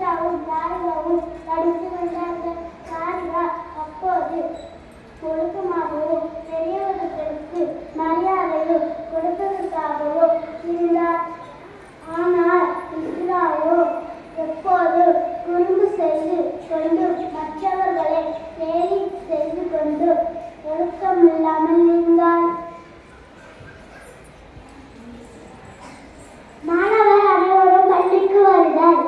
இஸ்ராவும் தாரிகாவும் படித்து வந்தார்கள். தாரிகா அப்போது ஒழுக்கமாகவும் பெரியவர்களுக்கு மரியாதையும் கொடுப்பதற்காகவும் இருந்தார். ஆனால் இஸ்ராவோ எப்போது குறும்பு செய்து கொண்டு மற்றவர்களை கேலி செய்து கொண்டு ஒழுக்கமில்லாமல் இருந்தார். மாணவர் அனைவரும் பள்ளிக்கு வருதல்.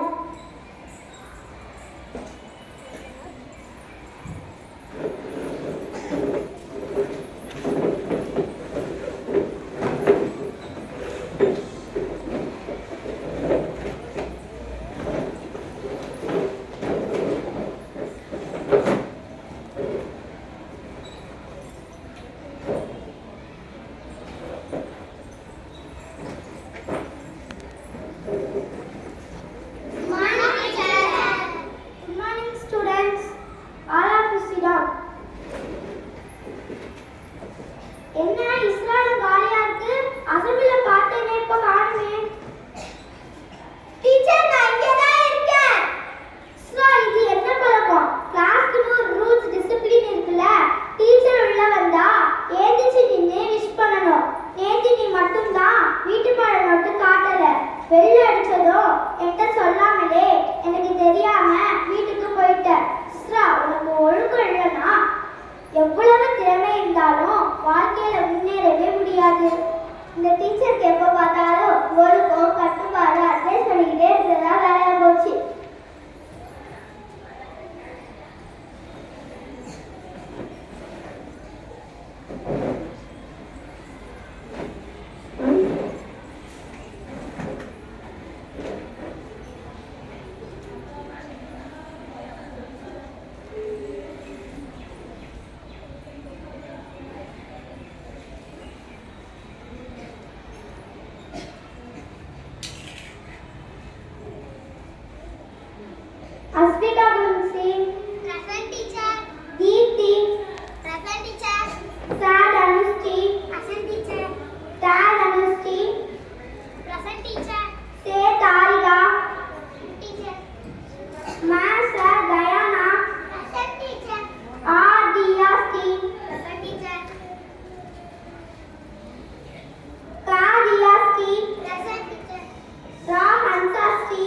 எவ்வளவு திறமை இருந்தாலும் வாழ்க்கையில முன்னேறவே முடியாது. இந்த டீச்சருக்கு எப்ப பார்த்தாலும் ஒழுக்கம் கட்டுப்பாடு அட்வைஸ் பண்ணிக்கிட்டே இருக்கிறதா வேலையா போச்சு. Asvika Bunsi. Present teacher. Deepthi. Present teacher. Sad Anushti. Present teacher. Tad Anushti. Present teacher. Se Tarika. Teacher. Masa Dayana. Present teacher. Adiyasti. Present teacher. Kadiyasti. Present teacher. Rahansasti.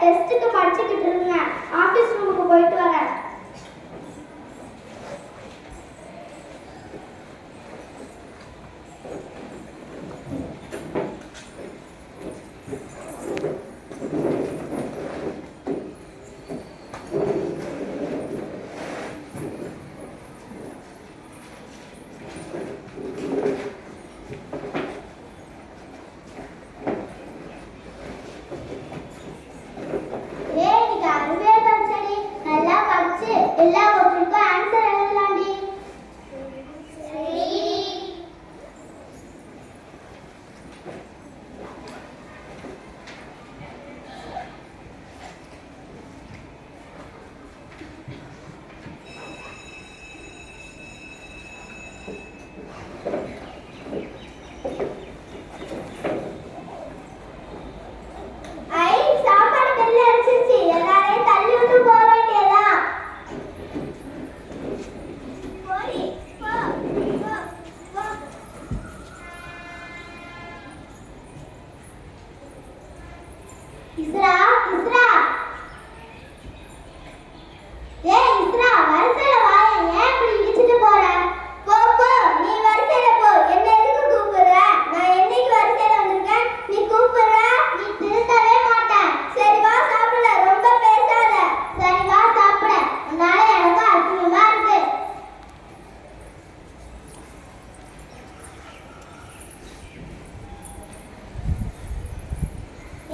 டெஸ்ட்டுக்கு படிச்சுக்கிட்டு இருங்க. ஆஃபீஸ் ரூமுக்கு போயிட்டு வரேன். எல்லா கொஸ்டினுக்கும் ஆன்சர் எழுதலாம்டி. சாப்பாடு பெல்ல அடிச்சிருச்சு. எல்லாரையும் தள்ளி விட்டு போக வேண்டியதா. இஸ்ரா இஸ்ரா ஏய் இஸ்ரா வரிசையில வாயே. ஏன் இப்படி இடிச்சிட்டு போற? போ போ, நீ வரிசையில போ. என்ன எதுக்கு கூப்பிடுற? நான் என்னைக்கு வரிசையில வந்திருக்கேன்? நீ கூப்பிடுற, நீ திருத்தவே மாட்டேன். சரி வா சாப்பிட, ரொம்ப பேசாத. சரி வா சாப்பிட. உன்னால எனக்கு அசிங்கமா இருக்கு.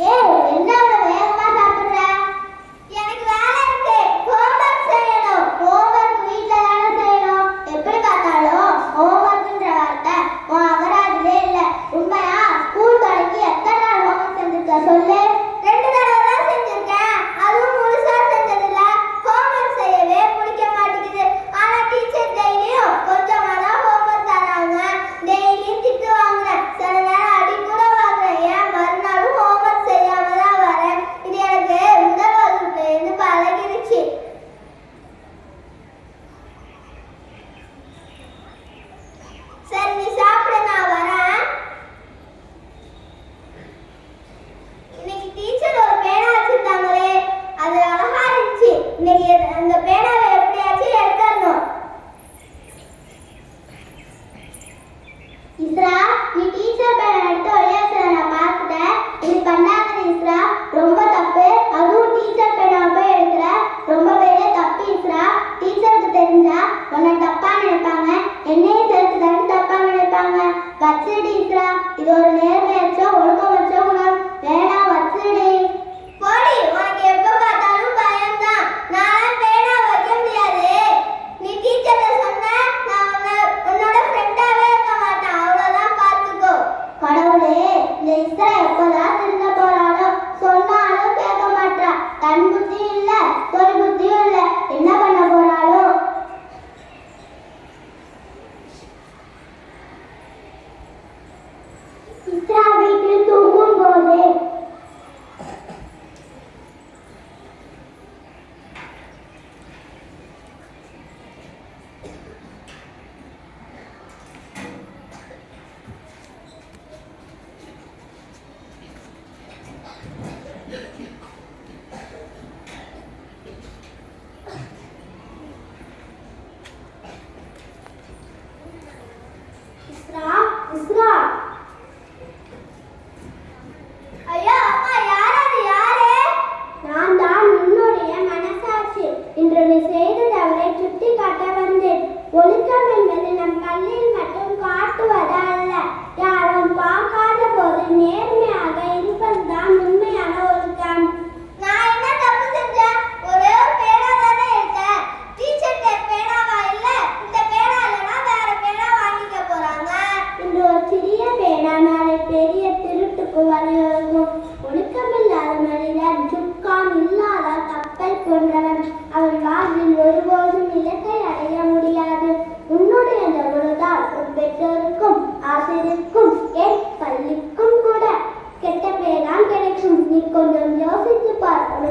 ஏய் என்ன வேகமா சாப்பிடுற?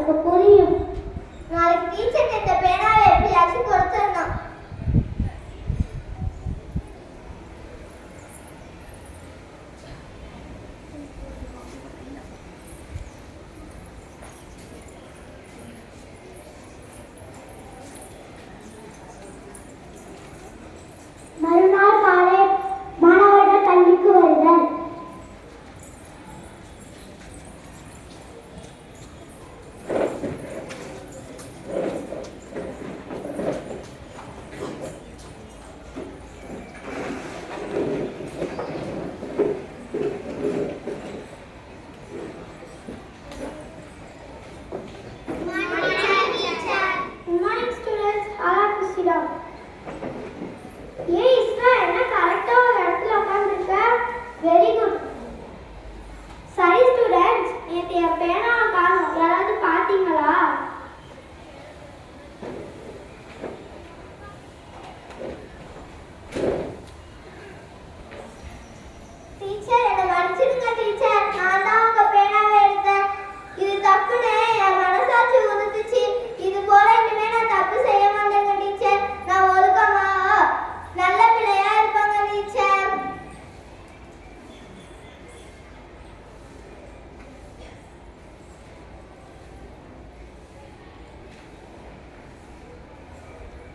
அவளுக்கு புரியும். நாளைக்கு டீச்சர் இந்த பேனாவை எப்படியாச்சும் கொடுத்துடணும். மறுநாள் காலை மாணவர்கள் பள்ளிக்கு வருதல். Good morning, students. All of you sit down. ஏய் இஸ்ரா, என்ன கரெக்டா ஒரு இடத்துல உட்கார்ந்திருக்க? Very good. சரி ஸ்டூடெண்ட்ஸ், நேற்று என் பேனாவை காணோம். யாராவது பார்த்தீங்களா? டீச்சர், என்னை மன்னிச்சிடுங்க டீச்சர். நான் தான் உங்க பேனாவை எடுத்தேன். இது தப்புன்னு என் மனசாட்சி உறுத்துச்சு. இது போல இனிமே நான் தப்பு செய்ய மாட்டேங்க டீச்சர். நான் ஒழுக்கமா நல்ல பிள்ளையா இருப்பாங்க டீச்சர்.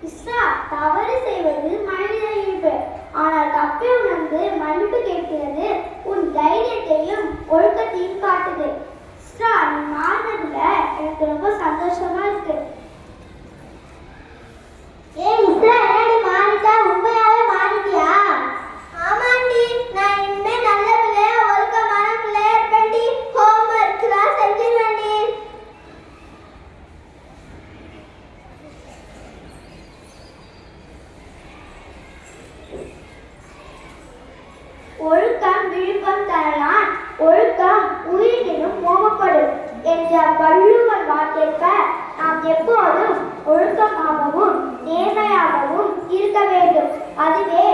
இஸ்ரா, தவறு செய்வது மனித இயல்பு. ஆனால் தப்பை உணர்ந்து மன்னிப்பு கேட்கிறது உன் தைரியத்தையும் ஒழுக்கத்தையும் காட்டுது. இஸ்ரா, நீ மாறினதுல எனக்கு ரொம்ப சந்தோஷமா இருக்கு. ஏய் இஸ்ரா, என்னடி மாறிட்டா? உண்மையாவே மாறிட்டியா? ஆமாண்டி, நான் இனிமே நல்ல பிள்ளையா ஒழுக்கமான பிள்ளையா இருப்பேன்டி. ஹோம்வொர்க்லாம் செஞ்சிருவேன்டி. ஒழுக்கம் விழுப்பம் தரலாம், ஒழுக்கம் உயிரினும் மோகப்படும் என்ற வள்ளுவர் வாக்கேற்ப நாம் எப்போதும் ஒழுக்கமாகவும் நேர்மையாகவும் இருக்க வேண்டும். அதுவே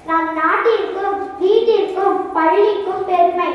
நம் நாட்டிற்கும் வீட்டிற்கும் பள்ளிக்கும் பெருமை.